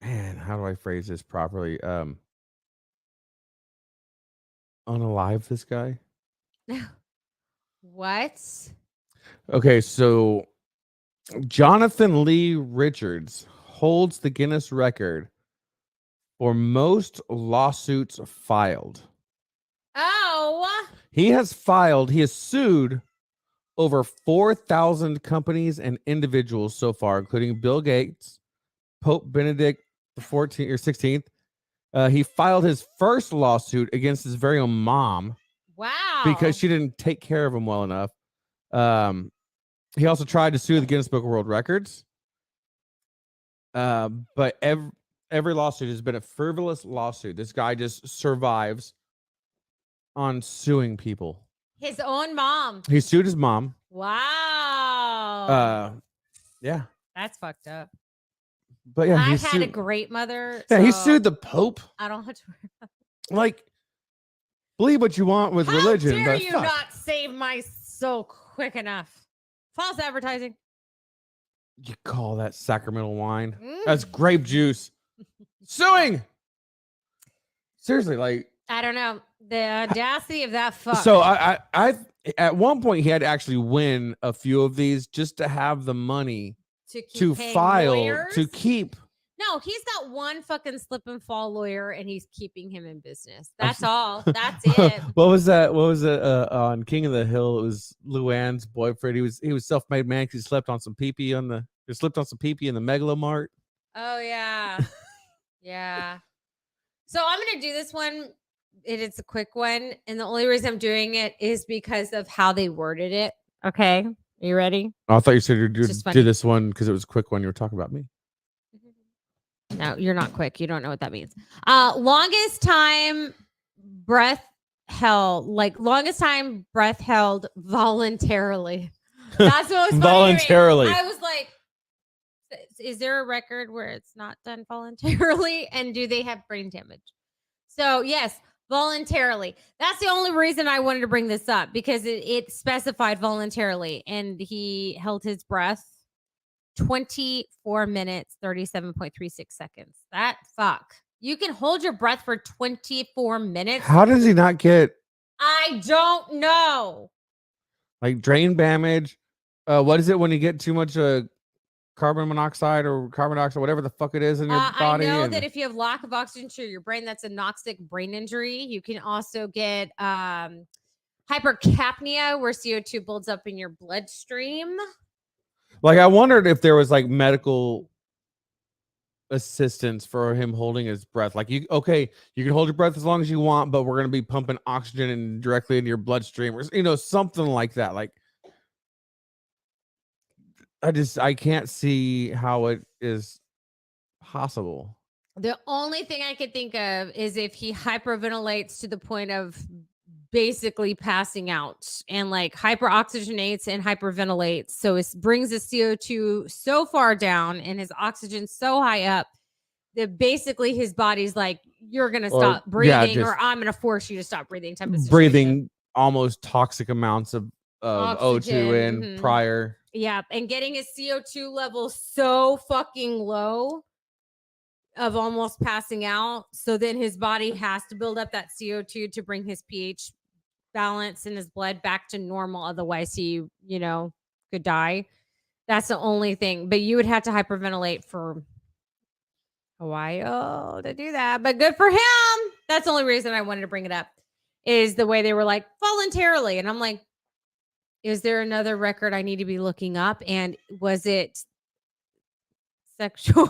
man, how do I phrase this properly? Unalive this guy. What? Okay, so Jonathan Lee Richards holds the Guinness record for most lawsuits filed. Oh, He has sued over 4,000 companies and individuals so far, including Bill Gates, Pope Benedict the 14th or 16th. He filed his first lawsuit against his very own mom wow. because she didn't take care of him well enough. He also tried to sue the Guinness Book of World Records. But every lawsuit has been a frivolous lawsuit. This guy just survives on suing people. His own mom. He sued his mom. Wow. Yeah. That's fucked up. But yeah, I've he had a sued, great mother. yeah, he so sued the Pope. I don't have to worry about Like, believe what you want with How religion, dare but you fuck. not save my soul quick enough? False advertising. You call that sacramental wine? Mm. That's grape juice. Suing. Seriously, like. I don't know. The audacity of that fuck. So I at one point he had to actually win a few of these just to have the money to keep to paying file lawyers? to keep. No, he's got one fucking slip and fall lawyer and he's keeping him in business. That's all. That's it. What was that? What was it on King of the Hill? It was Luann's boyfriend. He was self-made man because he slept on some pee-pee in the Megalomart. Oh yeah. Yeah. So I'm gonna do this one. It's a quick one. And the only reason I'm doing it is because of how they worded it. Okay. Are you ready? Oh, I thought you said you'd It's just do funny. this one because it was a quick one. You were talking about me. No, you're not quick. You don't know what that means. Longest time breath held voluntarily. That's what was funny to me. Voluntarily. I was like, is there a record where it's not done voluntarily? And do they have brain damage? So yes, voluntarily. That's the only reason I wanted to bring this up, because it specified voluntarily, and he held his breath 24 minutes, 37.36 seconds. That fuck. You can hold your breath for 24 minutes. How does he not get I don't know. like brain damage? What is it when you get too much carbon monoxide or carbon dioxide, whatever the fuck it is in your body? I know that if you have lack of oxygen to your brain, that's a anoxic brain injury. You can also get hypercapnia, where CO2 builds up in your bloodstream. Like, I wondered if there was like medical assistance for him holding his breath. Like, you can hold your breath as long as you want, but we're gonna be pumping oxygen in directly into your bloodstream, or something like that. Like, I can't see how it is possible. The only thing I could think of is if he hyperventilates to the point of basically passing out, and like hyperoxygenates and hyperventilates. So it brings the CO2 so far down and his oxygen so high up that basically his body's like, you're going to stop breathing, or I'm going to force you to stop breathing. Type of situation. Breathing almost toxic amounts of O2 in prior. Yeah. And getting his CO2 level so fucking low of almost passing out. So then his body has to build up that CO2 to bring his pH balance in his blood back to normal. Otherwise he, could die. That's the only thing. But you would have to hyperventilate for a while to do that. But good for him. That's the only reason I wanted to bring it up, is the way they were like voluntarily. And I'm like, is there another record I need to be looking up? And was it sexual?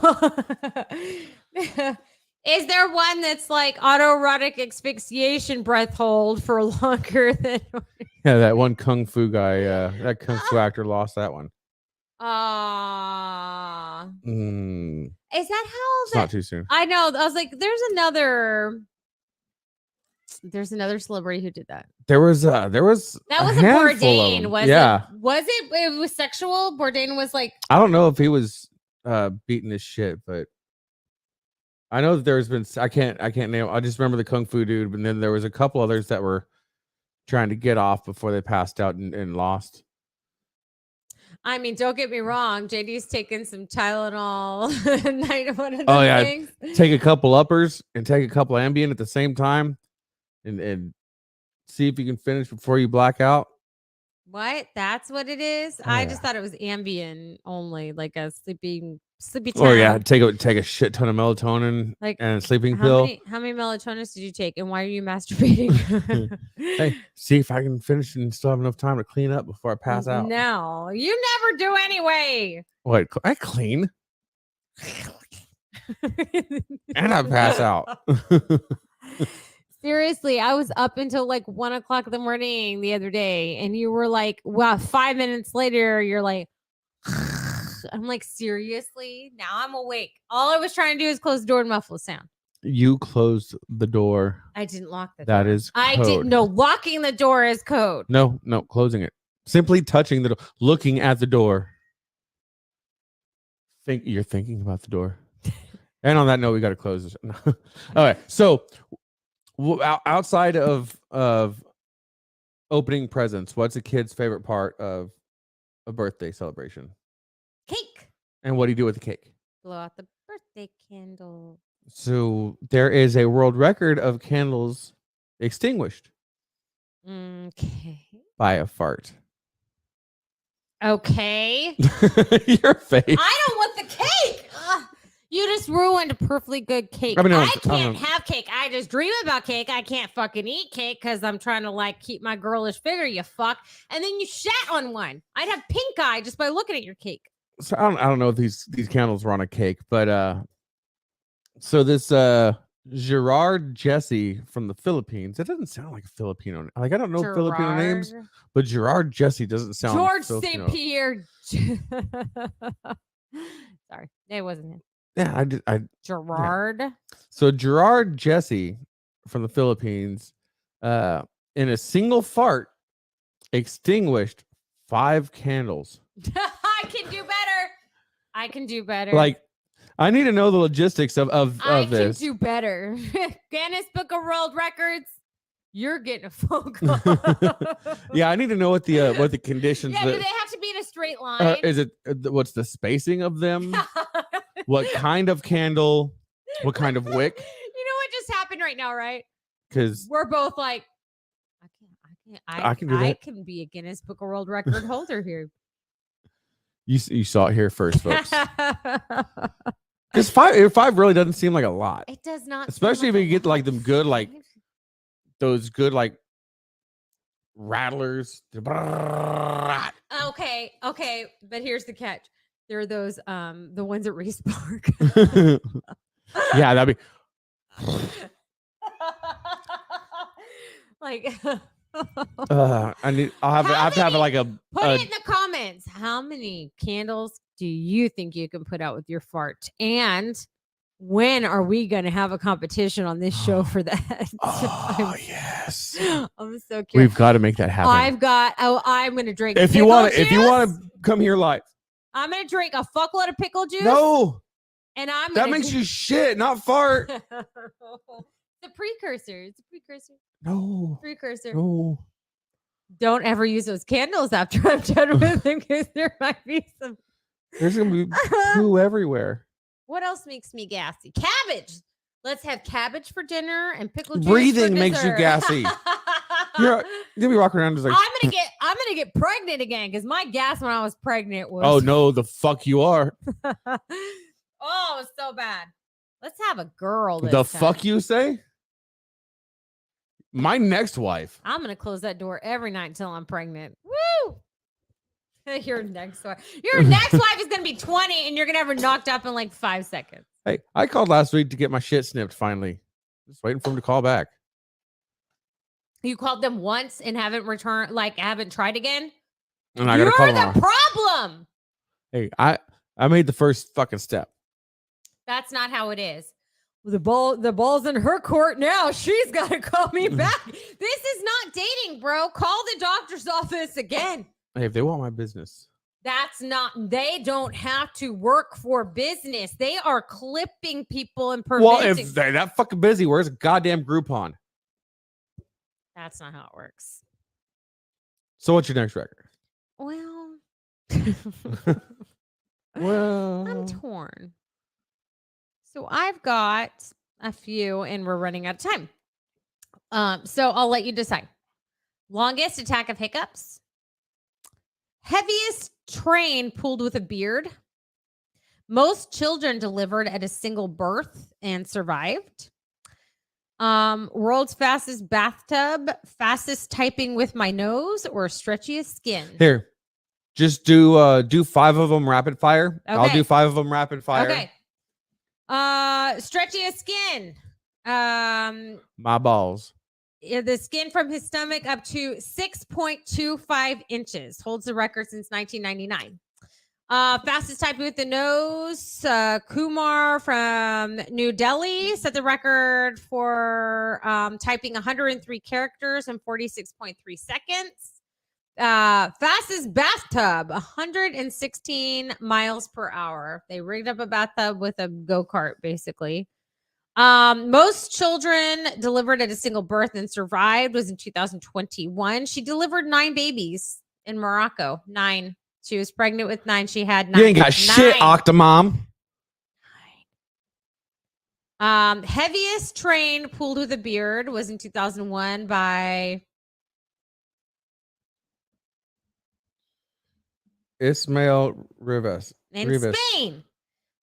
Is there one that's like autoerotic asphyxiation breath hold for longer than? Yeah, that one kung fu guy, that kung fu actor lost that one. Is that how? It's not too soon. I know. I was like, there's another celebrity who did that. That was a Bourdain, was it? Was it? It was sexual. Bourdain was like, I don't know if he was beating his shit, but I know that there's been, I can't name. I just remember the kung fu dude, but then there was a couple others that were trying to get off before they passed out and lost. I mean, don't get me wrong. JD's taking some Tylenol night. One of things. Take a couple uppers and take a couple Ambien at the same time, and see if you can finish before you black out. What? That's what it is? I just thought it was Ambien only, like a sleepy time. Oh yeah, take a shit ton of melatonin, like, and a sleeping pill. How many melatonin did you take, and why are you masturbating? Hey, see if I can finish and still have enough time to clean up before I pass out. No, you never do anyway. What? I clean. And I pass out. Seriously, I was up until like 1 o'clock in the morning the other day, and you were like, well, 5 minutes later, you're like, I'm like, seriously? Now I'm awake. All I was trying to do is close the door and muffle the sound. You closed the door. I didn't lock the door. That is code. I didn't know. Locking the door is code. No, closing it. Simply touching the door, looking at the door. You're thinking about the door. And on that note, we got to close this. All right. So outside of opening presents, what's a kid's favorite part of a birthday celebration? Cake. And what do you do with the cake? Blow out the birthday candle. So there is a world record of candles extinguished. Okay. By a fart. Okay. Your face. I don't want the cake. You just ruined a perfectly good cake. I can't have cake. I just dream about cake. I can't fucking eat cake because I'm trying to like keep my girlish figure, you fuck. And then you shat on one. I'd have pink eye just by looking at your cake. So I don't know if these candles were on a cake, but so this Gerard Jesse from the Philippines. That doesn't sound like a Filipino. Like, I don't know Filipino names, but Gerard Jesse doesn't sound George St. Pierre. Sorry, it wasn't him. Yeah, Gerard. Yeah. So Gerard Jesse from the Philippines, in a single fart, extinguished 5 candles. I can do better. I can do better. Like, I need to know the logistics of I this. can do better. Guinness Book of World Records. You're getting a phone call. Yeah, I need to know what the conditions. Yeah, do they have to be in a straight line? Is it what's the spacing of them? What kind of candle? What kind of wick? You know what just happened right now, right? Because We're both like, I can do that. I can be a Guinness Book of World Record holder here. you saw it here first, folks. Because five really doesn't seem like a lot, It does not, especially if seem you get like them good, like five. those good like rattlers. Okay, but here's the catch. There are those the ones at Reese Park. Yeah, that'd be. Like I'll have to have like a. put it in the comments. How many candles do you think you can put out with your fart? And when are we going to have a competition on this show for that? Oh yes, I'm so curious. we've got to make that happen. I'm going to drink. If you want to come here live, I'm going to drink a fuckload of pickle juice. no, And I'm that gonna makes you shit, not fart. The precursor. It's a precursor. No, Precursor. no. Don't ever use those candles after I'm done with them because there might be some. There's gonna be poo everywhere. What else makes me gassy? Cabbage. Let's have cabbage for dinner and pickle juice. Breathing for makes you dessert. gassy. You'll be walking around just like. I'm gonna get pregnant again because my gas when I was pregnant was. Oh no, the fuck you are. Oh, it was so bad. Let's have a girl. The this time. fuck you say? My next wife. I'm gonna close that door every night until I'm pregnant. Woo! Your next wife is gonna be 20, and you're gonna have her knocked up in like 5 seconds. Hey, I called last week to get my shit snipped. Finally, just waiting for him to call back. You called them once and haven't returned, like haven't tried again. And I You're gotta call him the now. problem. Hey, I made the first fucking step. That's not how it is. The ball's in her court now. She's got to call me back. This is not dating, bro. Call the doctor's office again. Hey, if they want my business, That's not. They don't have to work for business. They are clipping people and preventing. well, if they're that fucking busy, where's a goddamn Groupon? That's not how it works. So what's your next record? Well, Well, I'm torn. So I've got a few, and we're running out of time. So I'll let you decide. Longest attack of hiccups. Heaviest train pulled with a beard. Most children delivered at a single birth and survived. World's fastest bathtub. Fastest typing with my nose, or stretchiest skin. here, just do 5 of them rapid fire. I'll Okay. do 5 of them rapid fire. Okay. Stretchiest skin. My balls. The skin from his stomach up to 6.25 inches. Holds the record since 1999. Fastest typing with the nose. Kumar from New Delhi set the record for typing 103 characters in 46.3 seconds. Fastest bathtub, 116 miles per hour. They rigged up a bathtub with a go-kart, basically. Most children delivered at a single birth and survived was in 2021. She delivered 9 babies in Morocco. 9. She was pregnant with 9. She had 9. You ain't got shit, Octomom. Heaviest train pulled with a beard was in 2001 by Ismail Rivas. in Spain.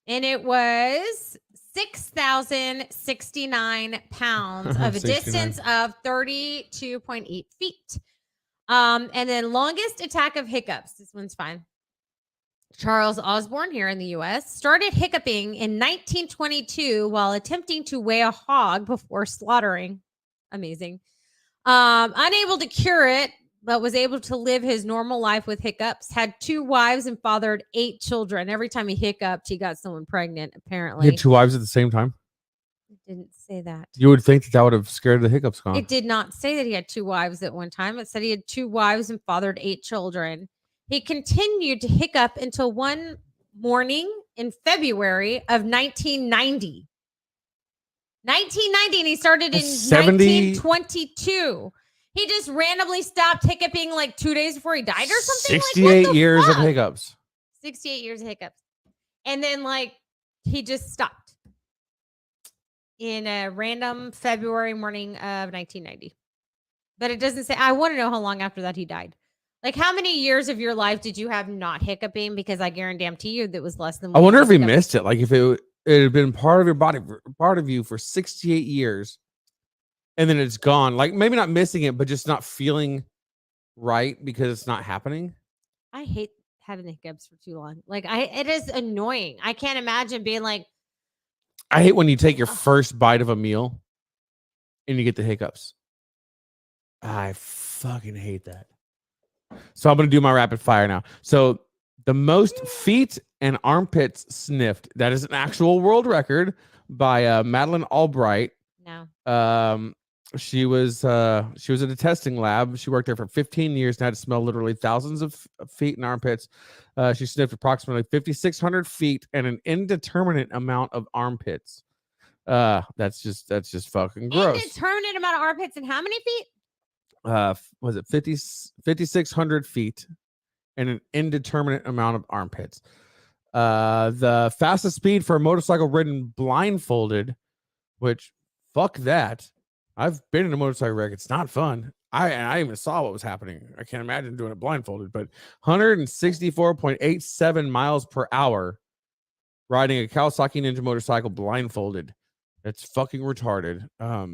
And it was 6,069 pounds of a 69. distance of 32.8 feet. And then longest attack of hiccups. This one's fine. Charles Osborne here in the U.S. started hiccuping in 1922 while attempting to weigh a hog before slaughtering. Amazing. Unable to cure it, but was able to live his normal life with hiccups. Had 2 wives and fathered 8 children. Every time he hiccuped, he got someone pregnant, apparently. You had 2 wives at the same time? It didn't say that. You would think that would have scared the hiccups gone. It did not say that he had 2 wives at one time. It said he had 2 wives and fathered 8 children. He continued to hiccup until one morning in February of 1990. 1990, and he started in 1922. He just randomly stopped hiccuping like 2 days before he died or something. 68 like, years of hiccups. 68 years of hiccups. And then like he just stopped in a random February morning of 1990. But it doesn't say. I want to know how long after that he died. Like, how many years of your life did you have not hiccuping? Because I guarantee you that was less than. I wonder if he missed it. Like, if it had been part of your body, part of you for 68 years, and then it's gone. Like, maybe not missing it, but just not feeling right because it's not happening. I hate having the hiccups for too long. Like, it is annoying. I can't imagine being like. I hate when you take your first bite of a meal and you get the hiccups. I fucking hate that. So I'm going to do my rapid fire now. So the most feet and armpits sniffed. That is an actual world record by Madeleine Albright. No. She was at a testing lab. She worked there for 15 years and had to smell literally thousands of feet and armpits. She sniffed approximately 5,600 feet and an indeterminate amount of armpits. That's just fucking gross. Indeterminate amount of armpits and how many feet? Was it 5,600 feet and an indeterminate amount of armpits. The fastest speed for a motorcycle ridden blindfolded, which fuck that. I've been in a motorcycle wreck. It's not fun. I even saw what was happening. I can't imagine doing it blindfolded, but 164.87 miles per hour riding a Kawasaki Ninja motorcycle blindfolded. That's fucking retarded. Yeah.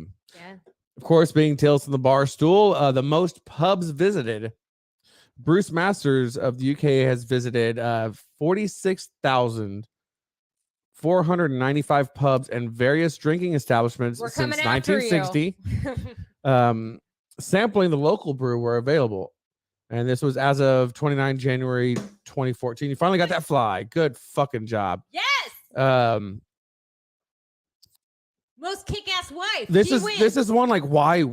Of course, being Tales from the Bar Stool, the most pubs visited. Bruce Masters of the UK has visited 46,495 pubs and various drinking establishments since 1960. Sampling the local brew were available. And this was as of 29 January 2014. You finally got that fly. Good fucking job. Yes. Most kick-ass wife. This is one like why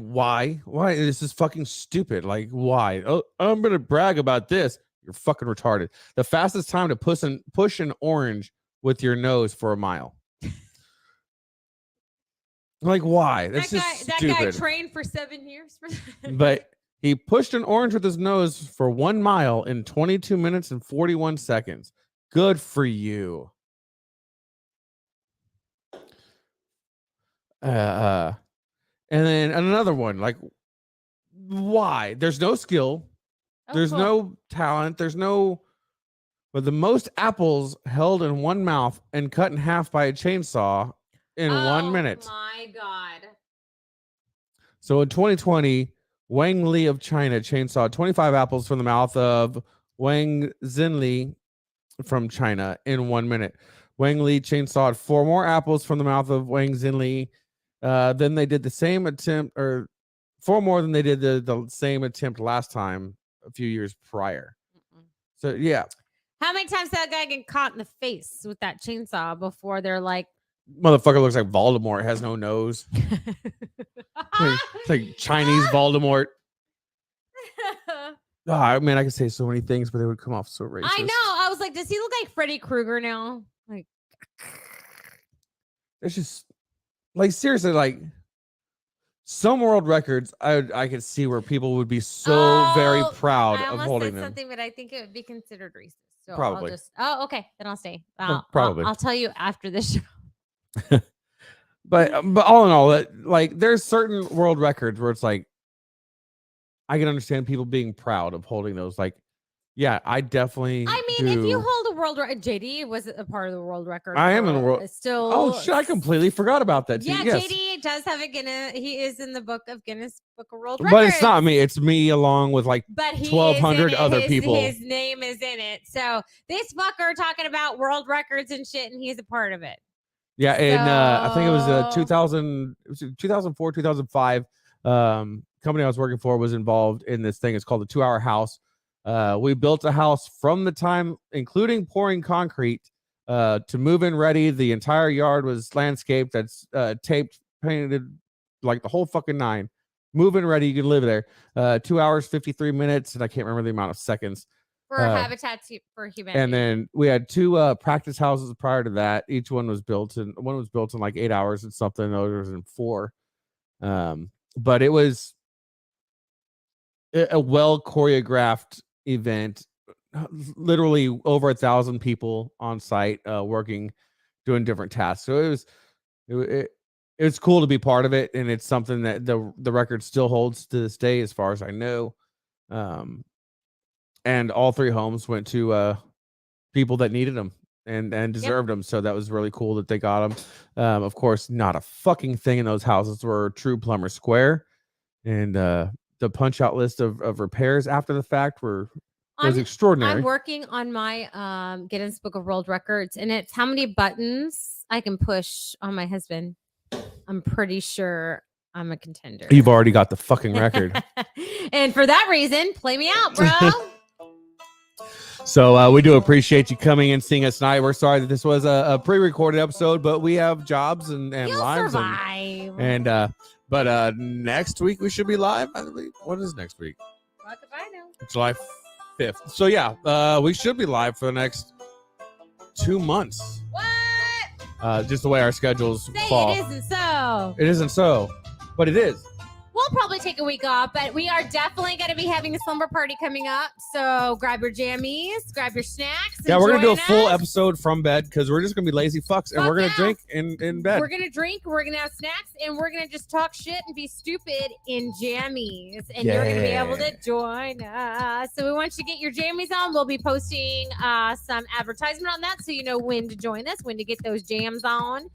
this is fucking stupid. Like, why? Oh, I'm gonna brag about this. You're fucking retarded. The fastest time to push an orange with your nose for a mile. Like, why? That's just stupid. That guy trained for 7 years for that. But he pushed an orange with his nose for 1 mile in 22 minutes and 41 seconds. Good for you. And then another one, like, why? There's no skill, there's no talent, but the most apples held in one mouth and cut in half by a chainsaw in 1 minute. Oh my god. So in 2020, Wang Li of China chainsawed 25 apples from the mouth of Wang Xinli from China in 1 minute. Wang Li chainsawed 4 more apples from the mouth of Wang Xinli. Then they did the same attempt, or 4 more than they did the same attempt last time a few years prior. So yeah. How many times that guy get caught in the face with that chainsaw before they're like, motherfucker looks like Voldemort, has no nose. It's like Chinese Voldemort. I mean, I could say so many things, but they would come off so racist. I know. I was like, does he look like Freddy Krueger now? Like, it's just like, seriously, like some world records I could see where people would be so very proud of holding them. Something, but I think it would be considered racist. So probably. Okay, then I'll stay. Probably. I'll tell you after this show. But all in all, like, there's certain world records where it's like, I can understand people being proud of holding those. Like, yeah, I definitely. I mean, if you hold a world record, JD was a part of the world record. I am in the world. Still. Oh shit! I completely forgot about that. Yeah, yes. JD does have a Guinness. He is in the Guinness Book of World Records. But it's not me. It's me along with like 1,200 other people. His name is in it. So this fucker talking about world records and shit, and he's a part of it. Yeah, and I think it was 2004, 2005. Company I was working for was involved in this thing. It's called the 2 Hour House. We built a house from the time, including pouring concrete, to move in ready. The entire yard was landscaped. That's taped, painted, like the whole fucking nine. Move in ready. You can live there. 2 hours, 53 minutes, and I can't remember the amount of seconds. for Habitat for Humanity. And then we had 2 practice houses prior to that. Each one was built in like 8 hours and something. The other was in 4. But it was a well choreographed event. Literally over 1,000 people on site, working, doing different tasks. So it was cool to be part of it, and it's something that the record still holds to this day, as far as I know. And all 3 homes went to people that needed them and deserved them. So that was really cool that they got them. Of course, not a fucking thing in those houses were true plumber square, and the punch out list of repairs after the fact was extraordinary. I'm working on my Guinness Book of World Records, and it's how many buttons I can push on my husband. I'm pretty sure I'm a contender. You've already got the fucking record. And for that reason, play me out, bro. So we do appreciate you coming and seeing us tonight. We're sorry that this was a pre-recorded episode, but we have jobs and You'll lives. Survive. But next week we should be live, I believe. What is next week? What if I know? July 5th. So yeah, we should be live for the next 2 months. What? Just the way our schedules fall. It isn't so. It isn't so, but it is. We'll probably take a week off, but we are definitely going to be having a slumber party coming up. So grab your jammies, grab your snacks. Yeah, we're going to do a full episode from bed because we're just going to be lazy fucks and we're going to drink in bed. We're going to drink, we're going to have snacks, and we're going to just talk shit and be stupid in jammies. And you're going to be able to join us. So we want you to get your jammies on. We'll be posting some advertisement on that so you know when to join us, when to get those jams on.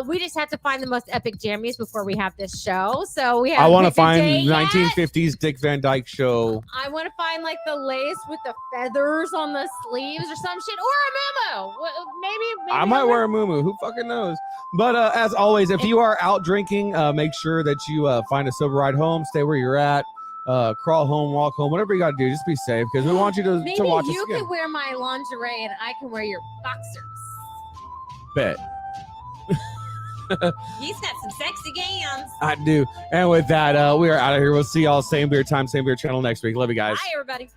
We just have to find the most epic jammies before we have this show. So we have. I want to find 1950s Dick Van Dyke Show. I want to find like the lace with the feathers on the sleeves or some shit, or a muumuu. Maybe I might wear a muumuu. Who fucking knows? But as always, if you are out drinking, make sure that you find a sober ride home. Stay where you're at. Crawl home, walk home, whatever you got to do. Just be safe because we want you to watch us again. Maybe you can wear my lingerie and I can wear your boxers. Bet. He's got some sexy gowns. I do. And with that, we are out of here. We'll see y'all same beer time, same beer channel next week. Love you guys. Bye, everybody.